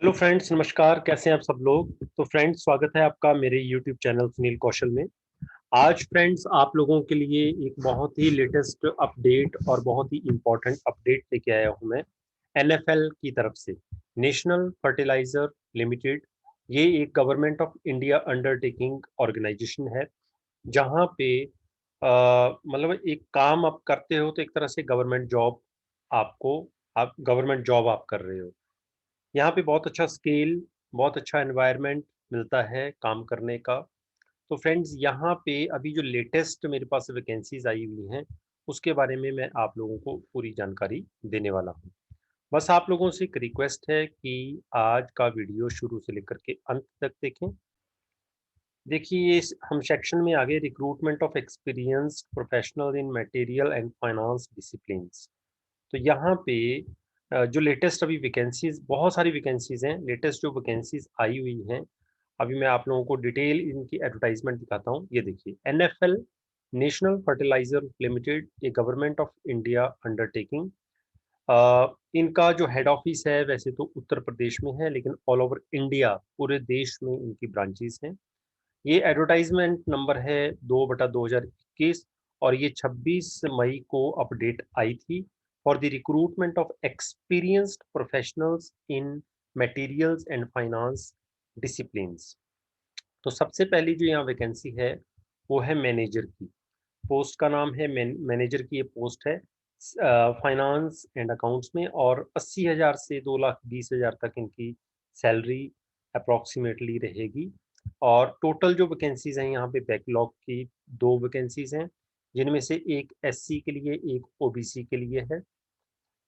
Hello friends, नमस्कार। कैसे हैं आप सब लोग? तो फ्रेंड्स, स्वागत है आपका मेरे यूट्यूब चैनल सुनील कौशल में। आज फ्रेंड्स आप लोगों के लिए एक बहुत ही लेटेस्ट अपडेट और बहुत ही इम्पोर्टेंट अपडेट लेके आया हूं मैं एनएफएल की तरफ से। नेशनल फर्टिलाइजर लिमिटेड, ये एक government of India undertaking organisation है जहां पे मतलब एक काम आप करते हो तो एक तरह से गवर्नमेंट जॉब आपको आप गवर्नमेंट जॉब आप कर रहे हो। यहाँ पे बहुत अच्छा स्केल, बहुत अच्छा एनवायरनमेंट मिलता है काम करने का। तो फ्रेंड्स, यहाँ पे अभी जो लेटेस्ट मेरे पास वैकेंसीज आई हुई हैं, उसके बारे में मैं आप लोगों को पूरी जानकारी देने वाला हूँ। बस आप लोगों से एक रिक्वेस्ट है कि आज का वीडियो शुरू से लेकर के अंत तक देखें। देखिए, हम सेक्शन में आगे recruitment of experienced professional in material and finance disciplines. तो यहाँ पे जो लेटेस्ट अभी वैकेंसीज, बहुत सारी वैकेंसीज हैं, लेटेस्ट जो वैकेंसीज आई हुई हैं, अभी मैं आप लोगों को डिटेल इनकी एडवर्टाइजमेंट दिखाता हूँ। ये देखिए, एनएफएल नेशनल फर्टिलाइजर लिमिटेड, ये गवर्नमेंट ऑफ इंडिया अंडरटेकिंग। इनका जो हेड ऑफिस है वैसे तो उत्तर प्रदेश में है, लेकिन ऑल ओवर इंडिया, पूरे देश में इनकी ब्रांचेस हैं। ये एडवर्टाइजमेंट नंबर है 2/2021 और ये 26 मई को अपडेट आई थी for the recruitment of experienced professionals in materials and finance disciplines. तो सबसे पहली जो यहाँ वैकेंसी है वो है मैनेजर की। पोस्ट का नाम है मैनेजर की, ये पोस्ट है फाइनेंस एंड अकाउंट्स में, और 80,000 से 2,20,000 तक इनकी सैलरी अप्रॉक्सीमेटली रहेगी। और टोटल जो वैकेंसीज हैं यहाँ पे बैकलॉग की दो वैकेंसीज हैं, जिनमें से एक एससी के लिए, एक ओबीसी के लिए है।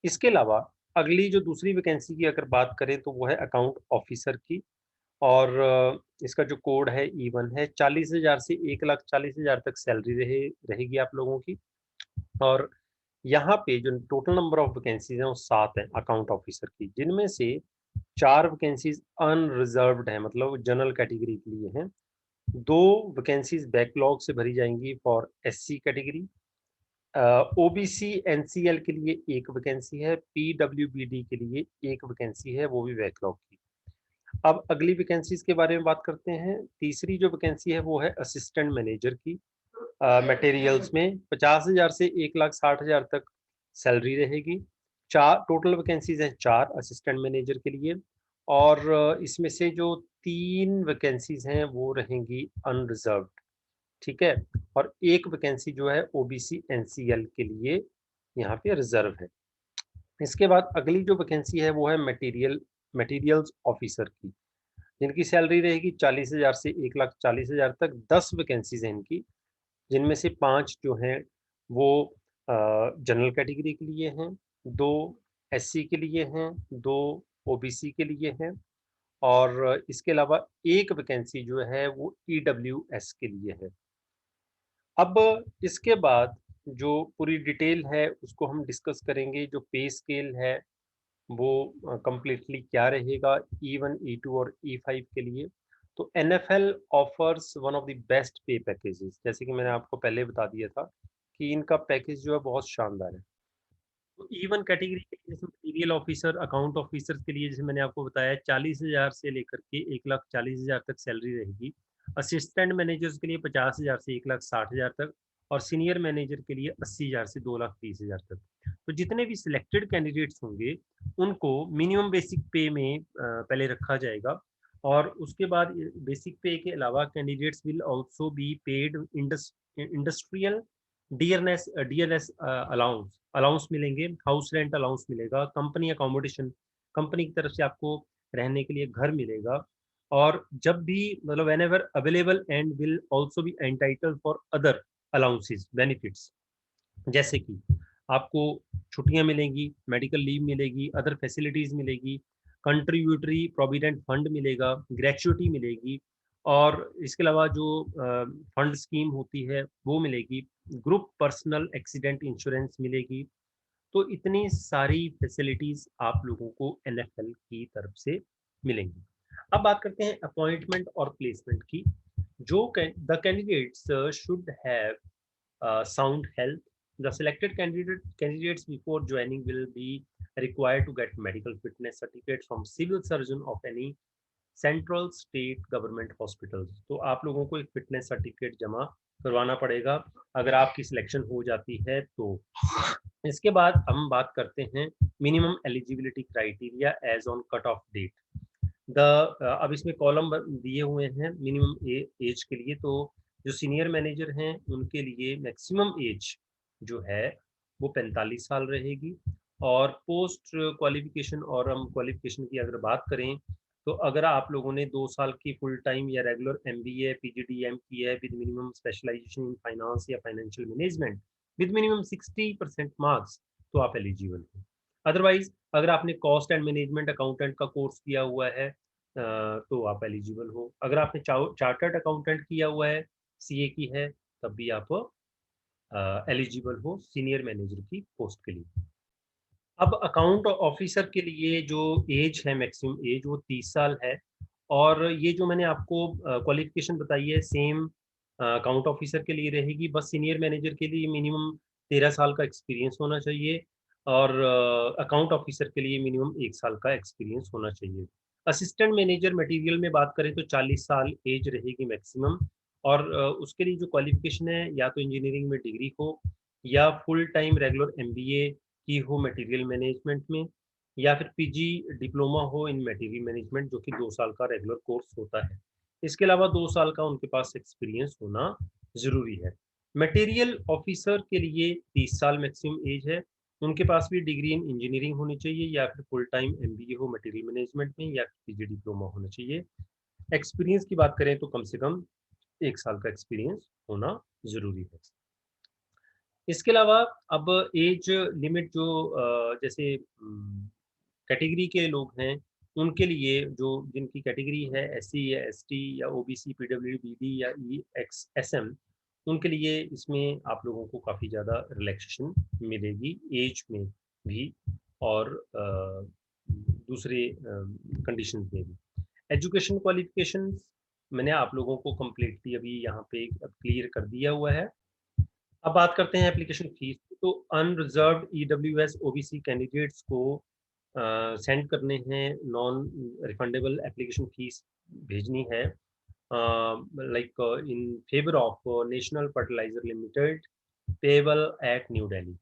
इसके अलावा अगली जो दूसरी वैकेंसी की अगर बात करें तो वो है अकाउंट ऑफिसर की। और इसका जो कोड है E1 है। 40,000 से 1,40,000 तक सैलरी रहेगी आप लोगों की। और यहाँ पे जो टोटल नंबर ऑफ वैकेंसीज हैं वो 7 हैं अकाउंट ऑफिसर की, जिनमें से 4 वैकेंसीज अनरिजर्व्ड हैं, मतलब जनरल कैटेगरी के लिए हैं। 2 वैकेंसीज बैकलॉग से भरी जाएंगी for SC category. OBC NCL के लिए एक वैकेंसी है, पीडब्ल्यूबीडी के लिए एक वैकेंसी है, वो भी बैकलॉग की। अब अगली वैकेंसीज के बारे में बात करते हैं। तीसरी जो वैकेंसी है वो है असिस्टेंट मैनेजर की। मटेरियल्स में 50,000 से 1,60,000 तक सैलरी रहेगी। चार टोटल वैकेंसीज हैं, 4 असिस्टेंट मैनेजर के लिए। और इसमें से जो 3 वैकेंसीज हैं वो रहेंगी अनरिजर्व्ड। ठीक है। और एक वैकेंसी जो है ओबीसी एनसीएल के लिए यहाँ पे रिजर्व है। इसके बाद अगली जो वैकेंसी है वो है मटेरियल्स ऑफिसर की, जिनकी सैलरी रहेगी 40,000 से 1,40,000 तक। 10 वैकेंसीज हैं इनकी, जिनमें से 5 जो हैं वो जनरल कैटेगरी के लिए हैं, 2 एससी के लिए हैं, 2 ओबीसी के लिए हैं। और इसके अलावा एक वैकेंसी जो है वो ईडब्ल्यूएस के लिए है। अब इसके बाद जो पूरी डिटेल है उसको हम डिस्कस करेंगे। जो पे स्केल है वो कंप्लीटली क्या रहेगा E1, E2 और E5 के लिए। तो NFL offers one of the best पे पैकेजेस, जैसे कि मैंने आपको पहले बता दिया था कि इनका पैकेज जो है बहुत शानदार है। तो E1 कैटेगरी के लिए, जैसे मटीरियल ऑफिसर, अकाउंट ऑफिसर के लिए, जैसे मैंने आपको बताया, 40,000 से लेकर के 1,40,000 तक सैलरी रहेगी। असिस्टेंट मैनेजर्स के लिए 50,000 से 1,60,000 तक। और सीनियर मैनेजर के लिए 80,000 से 2,30,000 तक। तो जितने भी सिलेक्टेड कैंडिडेट्स होंगे उनको मिनिमम बेसिक पे में पहले रखा जाएगा। और उसके बाद बेसिक पे के अलावा candidates will also be paid industrial DNS DNS allowance allowance मिलेंगे, हाउस रेंट अलाउंस मिलेगा, कंपनी अकोमोडेशन, कंपनी की तरफ से आपको रहने के लिए घर मिलेगा। और जब भी, मतलब whenever available, and will also be entitle for other allowances benefits, जैसे कि आपको छुट्टियां मिलेंगी, मेडिकल लीव मिलेगी, अदर फैसिलिटीज मिलेगी, कंट्रीब्यूटरी प्रोविडेंट फंड मिलेगा, ग्रेचुइटी मिलेगी। और इसके अलावा जो फंड स्कीम होती है वो मिलेगी, ग्रुप पर्सनल एक्सीडेंट इंश्योरेंस मिलेगी। तो इतनी सारी फैसिलिटीज आप लोगों को एनएफएल की तरफ से मिलेंगी। अब बात करते हैं अपॉइंटमेंट और प्लेसमेंट की। जो the candidates should have sound health. The selected candidates before joining will be required to get medical fitness certificate from civil surgeon of any central state government hospitals. तो आप लोगों को एक फिटनेस सर्टिफिकेट जमा करवाना पड़ेगा अगर आपकी सिलेक्शन हो जाती है तो। इसके बाद हम बात करते हैं minimum eligibility criteria age on cut off date. अब इसमें कॉलम दिए हुए हैं मिनिमम एज के लिए। तो जो सीनियर मैनेजर हैं उनके लिए मैक्सिमम एज जो है वो 45 साल रहेगी। और पोस्ट क्वालिफिकेशन, और हम क्वालिफिकेशन की अगर बात करें तो अगर आप लोगों ने 2 साल की फुल टाइम या रेगुलर एमबीए पीजीडीएम की है with minimum specialisation in finance या financial management with minimum 60% marks तो आप एलिजिबल हो। अदरवाइज अगर आपने कॉस्ट एंड मैनेजमेंट अकाउंटेंट का कोर्स किया हुआ है तो आप एलिजिबल हो। अगर आपने चार्टर्ड अकाउंटेंट किया हुआ है, सीए की है, तब भी आप एलिजिबल हो सीनियर मैनेजर की पोस्ट के लिए। अब अकाउंट ऑफिसर के लिए जो एज है, मैक्सिमम एज वो 30 साल है। और ये जो मैंने आपको क्वालिफिकेशन बताई है सेम अकाउंट ऑफिसर के लिए रहेगी। बस सीनियर मैनेजर के लिए मिनिमम 13 साल का एक्सपीरियंस होना चाहिए और अकाउंट ऑफिसर के लिए मिनिमम 1 साल का एक्सपीरियंस होना चाहिए। असिस्टेंट मैनेजर मटेरियल में बात करें तो 40 साल एज रहेगी मैक्सिमम। और उसके लिए जो क्वालिफिकेशन है या तो इंजीनियरिंग में डिग्री हो या फुल टाइम रेगुलर एमबीए की हो मटेरियल मैनेजमेंट में, या फिर पीजी डिप्लोमा हो इन मटेरियल मैनेजमेंट जो कि 2 साल का रेगुलर कोर्स होता है। इसके अलावा 2 साल का उनके पास एक्सपीरियंस होना ज़रूरी है। मटेरियल ऑफिसर के लिए 30 साल मैक्सिमम एज है। उनके पास भी डिग्री इन इंजीनियरिंग होनी चाहिए या फिर फुल टाइम एमबीए हो मटेरियल मैनेजमेंट में या पीजी डिप्लोमा होना चाहिए। एक्सपीरियंस की बात करें तो कम से कम 1 साल का एक्सपीरियंस होना ज़रूरी है। इसके अलावा अब एज लिमिट जो जैसे कैटेगरी के लोग हैं उनके लिए, जो जिनकी कैटेगरी है एससी या एसटी या ओबीसी पीडब्ल्यूडी या ईएक्सएसएम, उनके लिए इसमें आप लोगों को काफ़ी ज़्यादा रिलैक्सेशन मिलेगी एज में भी और दूसरे कंडीशंस में भी। एजुकेशन क्वालिफिकेशंस मैंने आप लोगों को कम्प्लीटली अभी यहाँ पे क्लियर कर दिया हुआ है। अब बात करते हैं एप्लीकेशन फीस। तो अनरिजर्व्ड ईडब्ल्यूएस ओबीसी कैंडिडेट्स को सेंड करने हैं नॉन रिफंडेबल एप्लीकेशन फीस भेजनी है like in favour of national fertiliser limited payable at New Delhi.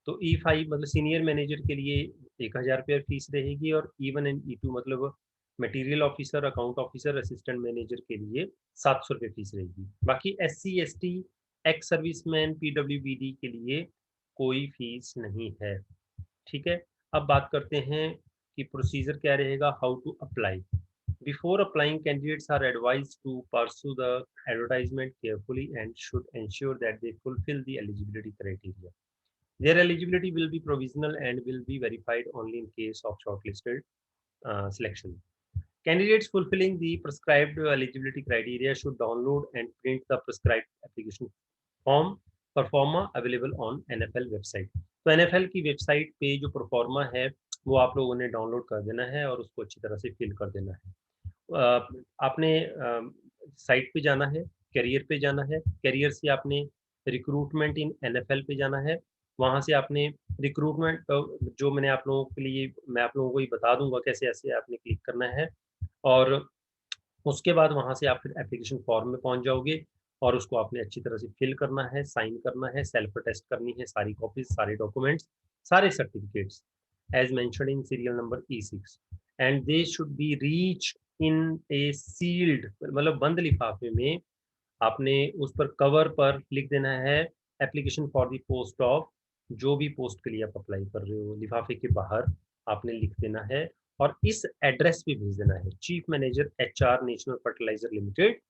तो E5 मतलब सीनियर मैनेजर के लिए 1000 रुपये फीस रहेगी और E1 एंड E2 मतलब material officer, account officer, assistant manager के लिए 700 रुपये फीस रहेगी। बाकी SC ST ex serviceman PWBD के लिए कोई फीस नहीं है। ठीक है। अब बात करते हैं कि प्रोसीजर क्या रहेगा, how to apply. Before applying candidates are advised to pursue the advertisement carefully and should ensure that they fulfil the eligibility criteria. Their eligibility will be provisional and will be verified only in case of shortlisted selection. Candidates fulfilling the prescribed eligibility criteria should download and print the prescribed application form pro forma available on NFL website. तो NFL की website पे जो pro forma है वो आप लोगों ने download कर देना है और उसको अच्छी तरह से फिल कर देना है। आपने साइट पे जाना है, करियर पे जाना है, करियर से आपने रिक्रूटमेंट इन NFL पे जाना है। वहाँ से आपने रिक्रूटमेंट जो मैंने आप लोगों के लिए, मैं आप लोगों को ये बता दूंगा कैसे ऐसे आपने क्लिक करना है। और उसके बाद वहाँ से आप फिर एप्लीकेशन फॉर्म में पहुँच जाओगे और उसको आपने अच्छी तरह से फिल करना है, साइन करना है, सेल्फ टेस्ट करनी है, सारी कॉपीज, सारे डॉक्यूमेंट्स, सारे certificates as mentioned in serial number E6 and they should be reach in a sealed मतलब बंद लिफाफे में। आपने उस पर कवर पर लिख देना है application for the post of, जो भी पोस्ट के लिए आप अप्लाई कर रहे हो लिफाफे के बाहर आपने लिख देना है और इस एड्रेस पे भेज देना है। Chief manager HR national fertiliser limited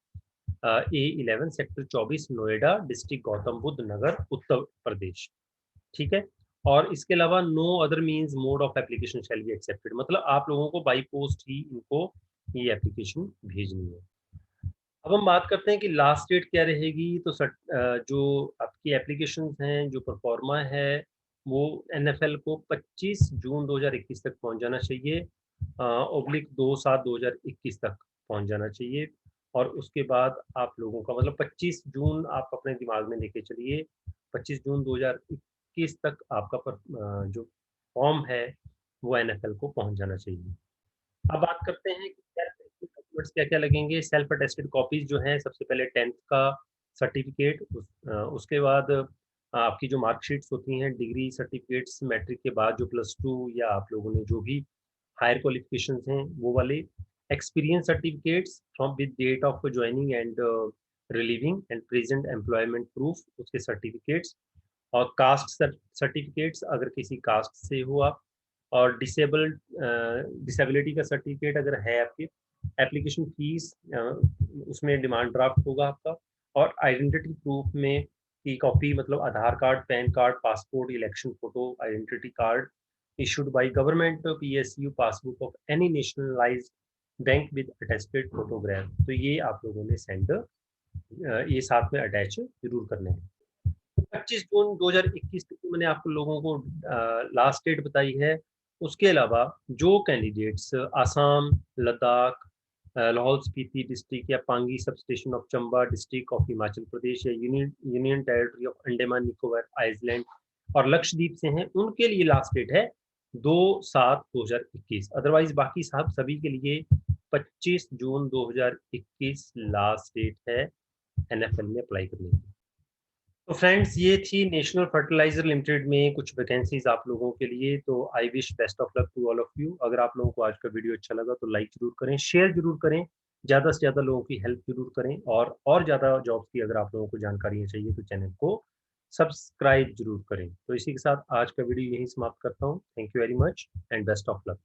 A11 sector 24 Noida district Gautam Buddh Nagar Uttar Pradesh. ठीक है। और इसके अलावा no other means mode of application shall be accepted, मतलब आप लोगों को बाई पोस्ट ही इनको ये एप्लीकेशन भेजनी है। अब हम बात करते हैं कि लास्ट डेट क्या रहेगी। तो जो आपकी एप्लीकेशन हैं, जो परफॉर्मा है वो NFL को 25 जून 2021 तक पहुंच जाना चाहिए, ओब्लिक 2/7/2021 तक पहुंच जाना चाहिए। और उसके बाद आप लोगों का मतलब 25 जून आप अपने दिमाग में लेके चलिए, 25 जून 2021 तक आपका जो फॉर्म है वो NFL को पहुंच जाना चाहिए। अब बात करते हैं कि सेल्फ अटेस्टेड डॉक्यूमेंट्स क्या-क्या लगेंगे। सेल्फ अटेस्टेड कॉपीज़ जो हैं, सबसे पहले 10th का सर्टिफ़िकेट, उसके बाद आपकी जो मार्कशीट्स होती हैं, डिग्री सर्टिफ़िकेट्स, मैट्रिक के बाद जो प्लस 2 या आप लोगों ने जो भी हायर क्वालिफ़िकेशंस हैं, वो वाले। Experience certificates from with date of joining and relieving and present employment proof, उसके सर्टिफ़िकेट्स। और कास्ट सर्टिफ़िकेट्स अगर किसी कास्ट से हो आप, और डिसेबिलिटी का सर्टिफिकेट अगर है आपके। एप्लीकेशन फीस, उसमें डिमांड ड्राफ्ट होगा आपका। और आइडेंटिटी प्रूफ में की कॉपी, मतलब Aadhaar card, PAN card, passport, election photo, identity card issued by government, PSU, passbook of any nationalised bank with attested photograph. तो ये आप लोगों ने ये साथ में अटैच जरूर करने हैं। 25 जून 2021 तक मैंने आपको लोगों को लास्ट डेट बताई है। उसके अलावा जो कैंडिडेट्स आसाम, लद्दाख, लाहौल स्पीति डिस्ट्रिक्ट या Pangi sub station of Chamba district of Himachal Pradesh या union union territory of Andaman Nicobar island और लक्षद्वीप से हैं, उनके लिए लास्ट डेट है 2/7/2021। अदरवाइज बाकी साहब सभी के लिए 25 जून 2021 लास्ट डेट है एनएफएल में अप्लाई करने की। तो फ्रेंड्स, ये थी नेशनल फर्टिलाइजर लिमिटेड में कुछ वैकेंसीज आप लोगों के लिए। तो I wish best of luck to all of you. अगर आप लोगों को आज का वीडियो अच्छा लगा तो लाइक जरूर करें, शेयर जरूर करें, ज़्यादा से ज़्यादा लोगों की हेल्प जरूर करें। और ज़्यादा जॉब्स की अगर आप लोगों को जानकारियाँ चाहिए तो चैनल को सब्सक्राइब जरूर करें। तो इसी के साथ आज का वीडियो यहीं समाप्त करता हूँ। Thank you very much and best of luck.